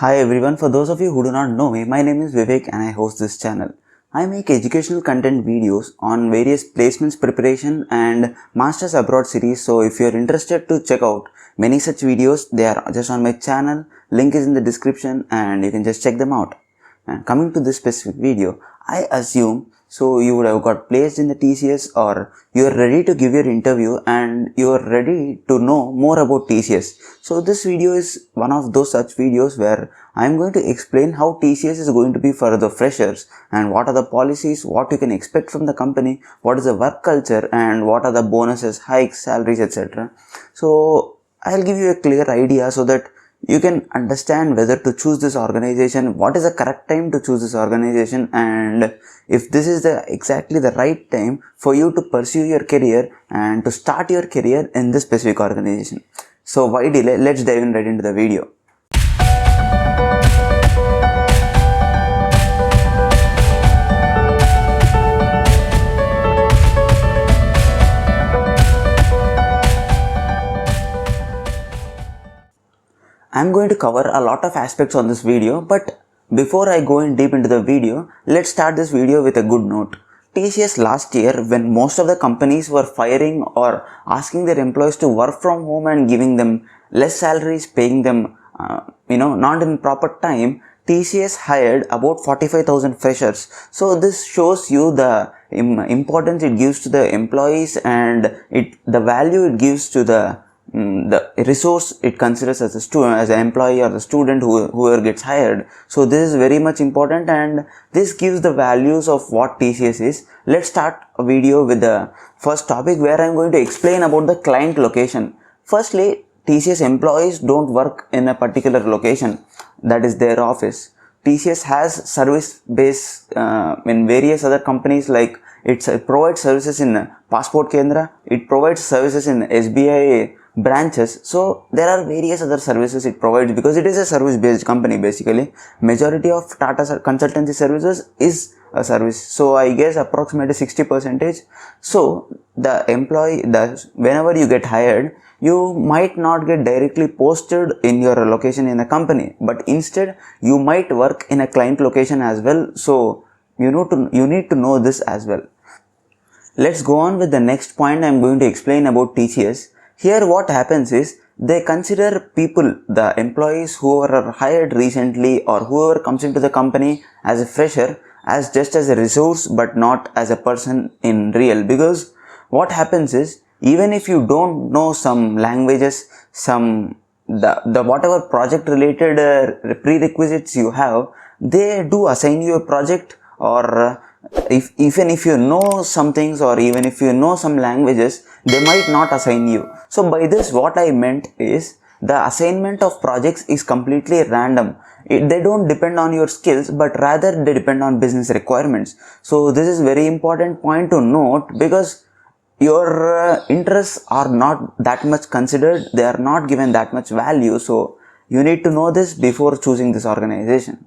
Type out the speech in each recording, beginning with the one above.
Hi everyone, for those of you who do not know me, my name is Vivek and I host this channel. I make educational content videos on various placements preparation and Masters Abroad series, so if you are interested to check out many such videos, they are just on my channel, link is in the description and you can just check them out. And coming to this specific video, I assume so you would have got placed in the TCS or you are ready to give your interview and you are ready to know more about TCS. So this video is one of those such videos where I am going to explain how TCS is going to be for the freshers and what are the policies, what you can expect from the company, what is the work culture and what are the bonuses, hikes, salaries, etc. So I'll give you a clear idea so that you can understand whether to choose this organization, what is the correct time to choose this organization, and if this is exactly the right time for you to pursue your career and to start your career in this specific organization. So why delay? Let's dive in right into the video. I'm going to cover a lot of aspects on this video, but before I go in deep into the video, let's start this video with a good note. TCS last year, when most of the companies were firing or asking their employees to work from home and giving them less salaries, paying them, not in proper time, TCS hired about 45,000 freshers. So this shows you the importance it gives to the employees and the value it gives to the resource it considers as a student, as an employee or the student whoever gets hired. So this is very much important and this gives the values of what TCS is. Let's start a video with the first topic where I'm going to explain about the client location. Firstly, TCS employees don't work in a particular location, that is their office. TCS has service base in various other companies, like it provides services in Passport Kendra, it provides services in SBI branches. So there are various other services it provides because it is a service based company. Basically majority of Tata consultancy services is a service, so I guess approximately 60%. So the employee, whenever you get hired, you might not get directly posted in your location in a company, but instead you might work in a client location as well. So you need to know this as well. Let's go on with the next point. I'm going to explain about TCS. Here what happens is they consider people, the employees who are hired recently or whoever comes into the company as a fresher, as just as a resource but not as a person in real. Because what happens is, even if you don't know some languages, the whatever project related prerequisites you have, they do assign you a project, or even if you know some things or even if you know some languages, they might not assign you. So by this what I meant is the assignment of projects is completely random. They don't depend on your skills, but rather they depend on business requirements. So this is very important point to note, because your interests are not that much considered, they are not given that much value. So you need to know this before choosing this organization.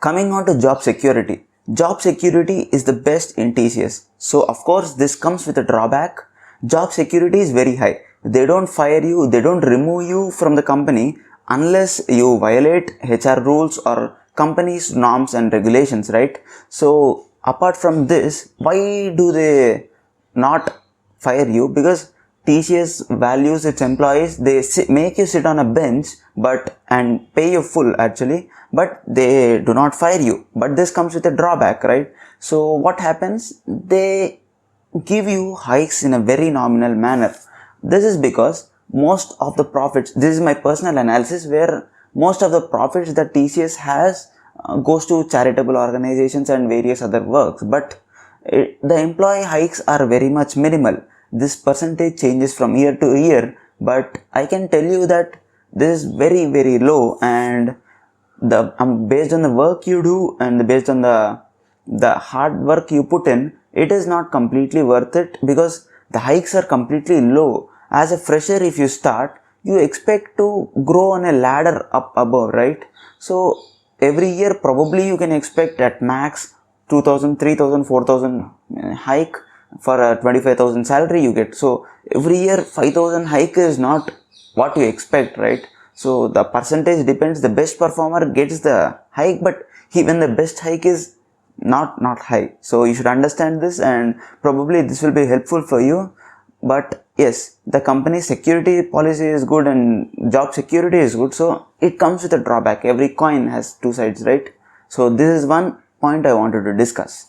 Coming on to job security. Job security is the best in TCS. So of course this comes with a drawback. Job security is very high. They don't fire you, they don't remove you from the company unless you violate HR rules or company's norms and regulations, right? So apart from this, why do they not fire you? Because TCS values its employees. They make you sit on a bench and pay you full actually, but they do not fire you. But this comes with a drawback, right? So what happens? They give you hikes in a very nominal manner. This is because most of the profits, this is my personal analysis, where most of the profits that TCS has goes to charitable organizations and various other works, but the employee hikes are very much minimal. This percentage changes from year to year, but I can tell you that this is very, very low, and based on the work you do and based on the hard work you put in, it is not completely worth it, because the hikes are completely low. As a fresher, if you start, you expect to grow on a ladder up above, right? So every year probably you can expect at max 2,000, 3,000, 4,000 hike for a 25,000 salary you get. So every year 5,000 hike is not what you expect, right? So the percentage depends, the best performer gets the hike, but even the best hike is not high. So you should understand this, and probably this will be helpful for you. But yes, the company security policy is good and job security is good, so it comes with a drawback. Every coin has two sides, right? So this is one point I wanted to discuss.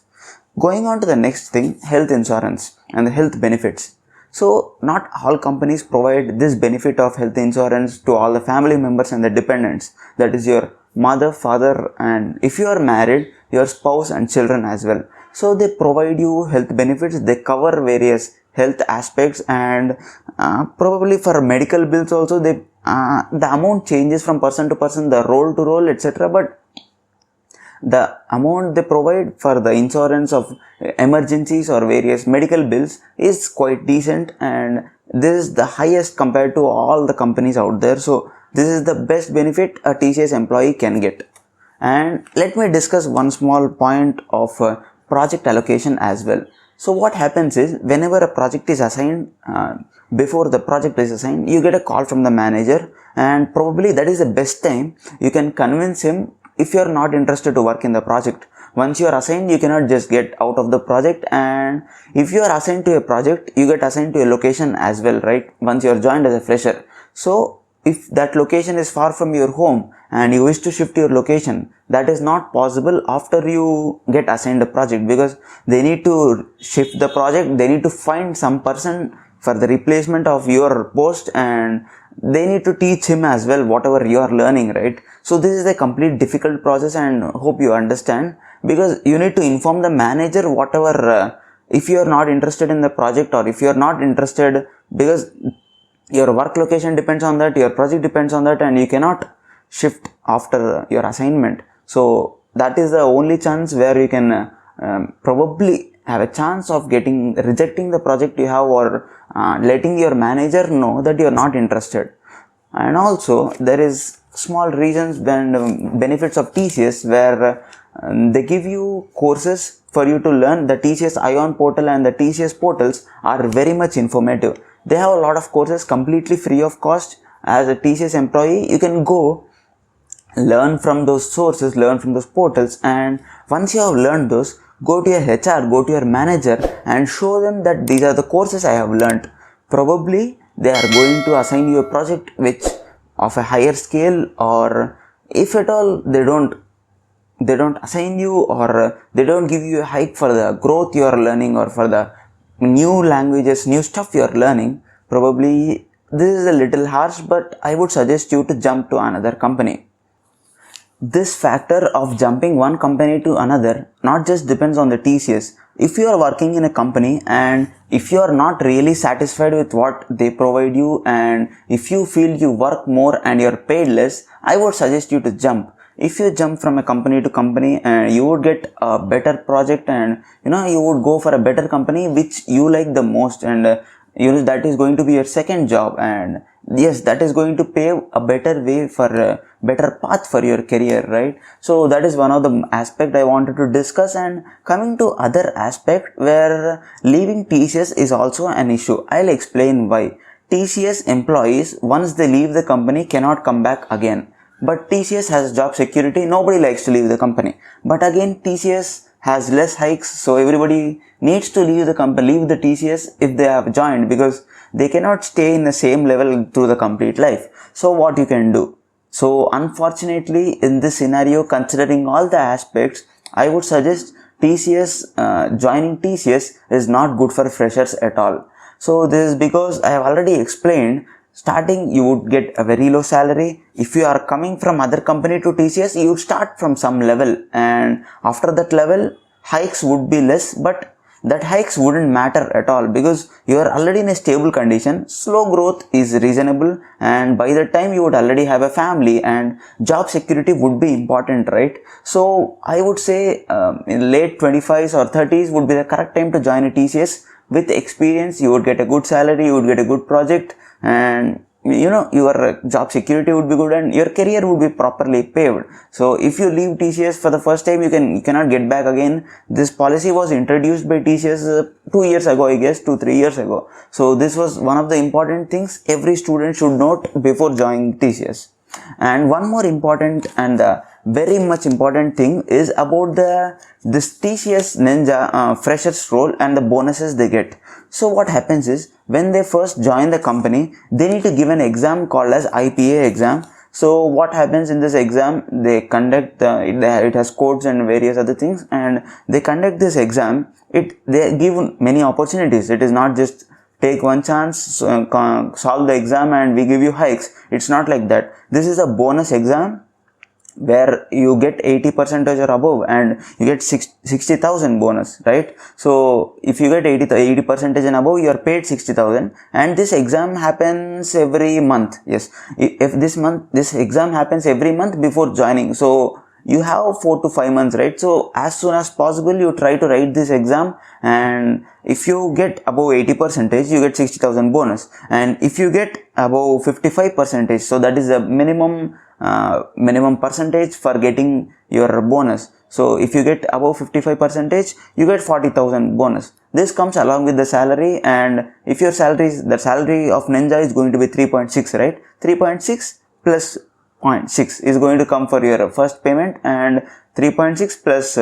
Going on to the next thing, health insurance and the health benefits. So not all companies provide this benefit of health insurance to all the family members and the dependents, that is your mother, father, and if you are married, your spouse and children as well. So they provide you health benefits, they cover various health aspects, and probably for medical bills also the amount changes from person to person, the role to role, etc. But the amount they provide for the insurance of emergencies or various medical bills is quite decent, and this is the highest compared to all the companies out there. So this is the best benefit a TCS employee can get. And let me discuss one small point of project allocation as well. So what happens is, whenever a project is assigned, before the project is assigned, you get a call from the manager, and probably that is the best time you can convince him if you are not interested to work in the project. Once you are assigned, you cannot just get out of the project, and if you are assigned to a project, you get assigned to a location as well, right? Once you are joined as a fresher. So if that location is far from your home and you wish to shift your location, that is not possible after you get assigned a project, because they need to shift the project, they need to find some person for the replacement of your post, and they need to teach him as well whatever you are learning, right? So this is a complete difficult process, and hope you understand, because you need to inform the manager whatever, if you are not interested in the project, or if you are not interested, because your work location depends on that, your project depends on that, and you cannot shift after your assignment. So that is the only chance where you can probably have a chance of rejecting the project you have, or letting your manager know that you are not interested. And also there is small reasons and benefits of TCS where they give you courses for you to learn. The TCS Ion portal and the TCS portals are very much informative. They have a lot of courses completely free of cost. As a TCS employee, you can go learn from those sources, learn from those portals, and once you have learned those, go to your HR, go to your manager and show them that these are the courses I have learned. Probably they are going to assign you a project which of a higher scale, or if at all they don't assign you, or they don't give you a hike for the growth you are learning, or for the new languages, new stuff you are learning. Probably this is a little harsh, but I would suggest you to jump to another company. This factor of jumping one company to another not just depends on the TCS. If you are working in a company and if you are not really satisfied with what they provide you, and if you feel you work more and you are paid less, I would suggest you to jump. If you jump from a company to company, and you would get a better project, and you would go for a better company which you like the most, and that is going to be your second job, and yes, that is going to pave a better way for a better path for your career, right? So that is one of the aspect I wanted to discuss. And coming to other aspect where leaving TCS is also an issue, I'll explain why. TCS employees, once they leave the company, cannot come back again. But TCS has job security, nobody likes to leave the company. But again, TCS has less hikes, so everybody needs to leave the company, leave the TCS if they have joined, because they cannot stay in the same level through the complete life. So what you can do? So unfortunately, in this scenario, considering all the aspects, I would suggest joining TCS is not good for freshers at all. So this is because I have already explained. Starting, you would get a very low salary. If you are coming from other company to TCS, you would start from some level, and after that level, hikes would be less, but that hikes wouldn't matter at all, because you are already in a stable condition. Slow growth is reasonable, and by the time you would already have a family, and job security would be important, right? So I would say in late 25s or 30s would be the correct time to join a TCS. With experience, you would get a good salary, you would get a good project, and your job security would be good, and your career would be properly paved. So if you leave TCS for the first time, you cannot get back again. This policy was introduced by TCS 2 years ago, I guess, 2-3 years ago. So this was one of the important things every student should note before joining TCS. And one more important and very much important thing is about this TCS Ninja freshers role and the bonuses they get. So what happens is, when they first join the company, they need to give an exam called as IPA exam. So what happens in this exam, they conduct it has codes and various other things, and they conduct this exam. They give many opportunities. It is not just take one chance, solve the exam and we give you hikes. It's not like that. This is a bonus exam where you get 80% or above and you get 60,000 bonus, right? So if you get 80% and above, you are paid 60,000, and this exam happens every month. Yes, if this exam happens every month before joining, so you have 4 to 5 months, right? So as soon as possible you try to write this exam, and if you get above 80%, you get 60,000 bonus, and if you get above 55%, so that is the minimum percentage for getting your bonus. So if you get above 55%, you get 40,000 bonus. This comes along with the salary, and if your the salary of Ninja is going to be 3.6, right? 3.6 plus 0.6 is going to come for your first payment, and 3.6 plus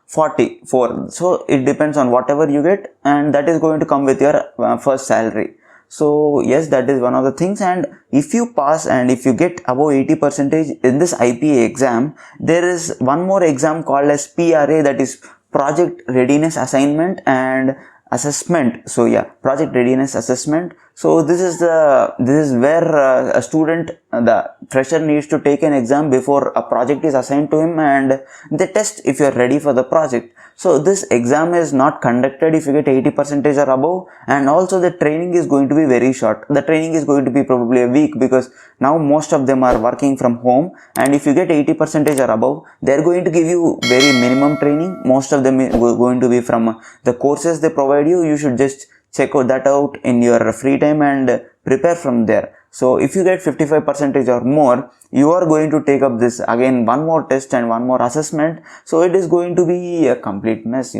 44. So it depends on whatever you get, and that is going to come with your first salary. So yes, that is one of the things. And if you pass and if you get above 80% in this IPA exam, there is one more exam called as PRA, that is Project Readiness Assignment and Assessment. So yeah, Project Readiness Assessment. So this is where a student, the fresher, needs to take an exam before a project is assigned to him, and they test if you are ready for the project. So this exam is not conducted if you get 80% or above, and also the training is going to be very short. The training is going to be probably a week, because now most of them are working from home, and if you get 80% or above, they are going to give you very minimum training. Most of them is going to be from the courses they provide you. You should just check that out in your free time and prepare from there. So if you get 55% or more, you are going to take up this again, one more test and one more assessment. So it is going to be a complete mess,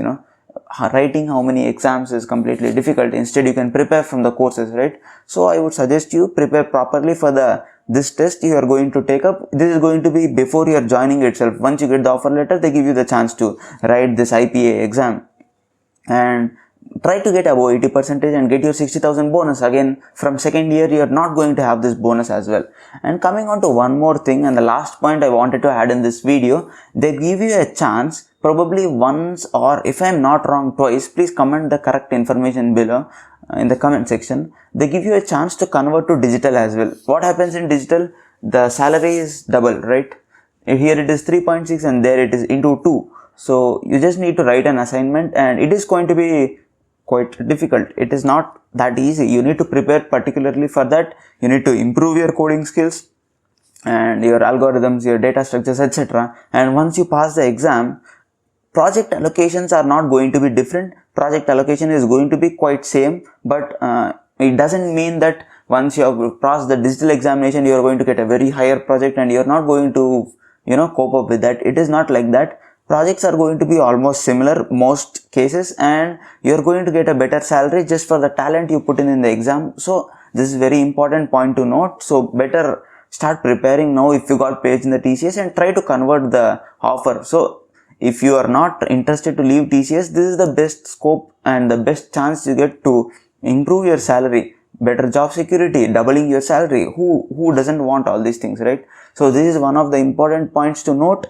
writing how many exams is completely difficult. Instead, you can prepare from the courses, right? So I would suggest you prepare properly for this test you are going to take up. This is going to be before you are joining itself. Once you get the offer letter, they give you the chance to write this IPA exam, and try to get above 80% and get your 60,000 bonus. Again, from second year, you are not going to have this bonus as well. And coming on to one more thing, and the last point I wanted to add in this video, they give you a chance probably once, or if I am not wrong, twice. Please comment the correct information below in the comment section. They give you a chance to convert to digital as well. What happens in digital? The salary is double, right? Here it is 3.6 and there it is into 2. So you just need to write an assignment, and it is going to be quite difficult. It is not that easy. You need to prepare particularly for that. You need to improve your coding skills and your algorithms, your data structures, etc. And once you pass the exam, project allocations are not going to be different. Project allocation is going to be quite same, but it doesn't mean that once you have passed the digital examination, you are going to get a very higher project and you are not going to cope up with that. It is not like that. Projects are going to be almost similar most cases, and you're going to get a better salary just for the talent you put in the exam. So this is very important point to note. So better start preparing now if you got placed in the TCS, and try to convert the offer. So if you are not interested to leave TCS, this is the best scope and the best chance you get to improve your salary, better job security, doubling your salary. Who doesn't want all these things, right? So this is one of the important points to note.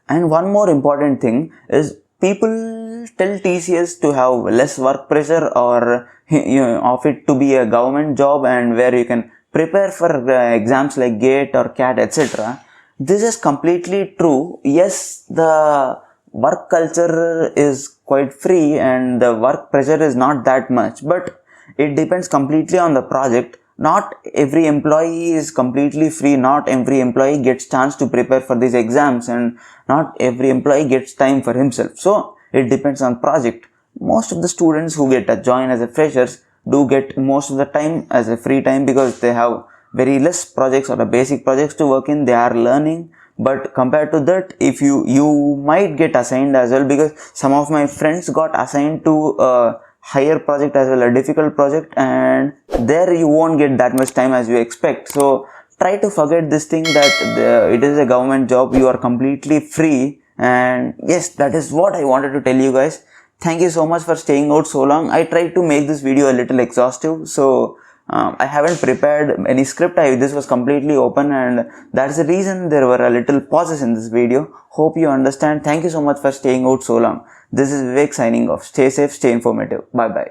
And one more important thing is, people tell TCS to have less work pressure, or of it to be a government job and where you can prepare for exams like GATE or CAT, etc. This is completely true. Yes, the work culture is quite free and the work pressure is not that much, but it depends completely on the project. Not every employee is completely free. Not every employee gets chance to prepare for these exams, and not every employee gets time for himself. So it depends on project. Most of the students who get a join as a freshers do get most of the time as a free time, because they have very less projects or the basic projects to work in. They are learning. But compared to that, if you might get assigned as well, because some of my friends got assigned to a higher project as well, a difficult project, and there you won't get that much time as you expect. So Try to forget this thing that it is a government job, you are completely free. And yes, that is what I wanted to tell you guys. Thank you so much for staying out so long. I tried to make this video a little exhaustive, so I haven't prepared any script. This was completely open, and that's the reason there were a little pauses in this video. Hope you understand. Thank you so much for staying out so long. This is Vivek signing off. Stay safe, stay informative. Bye bye.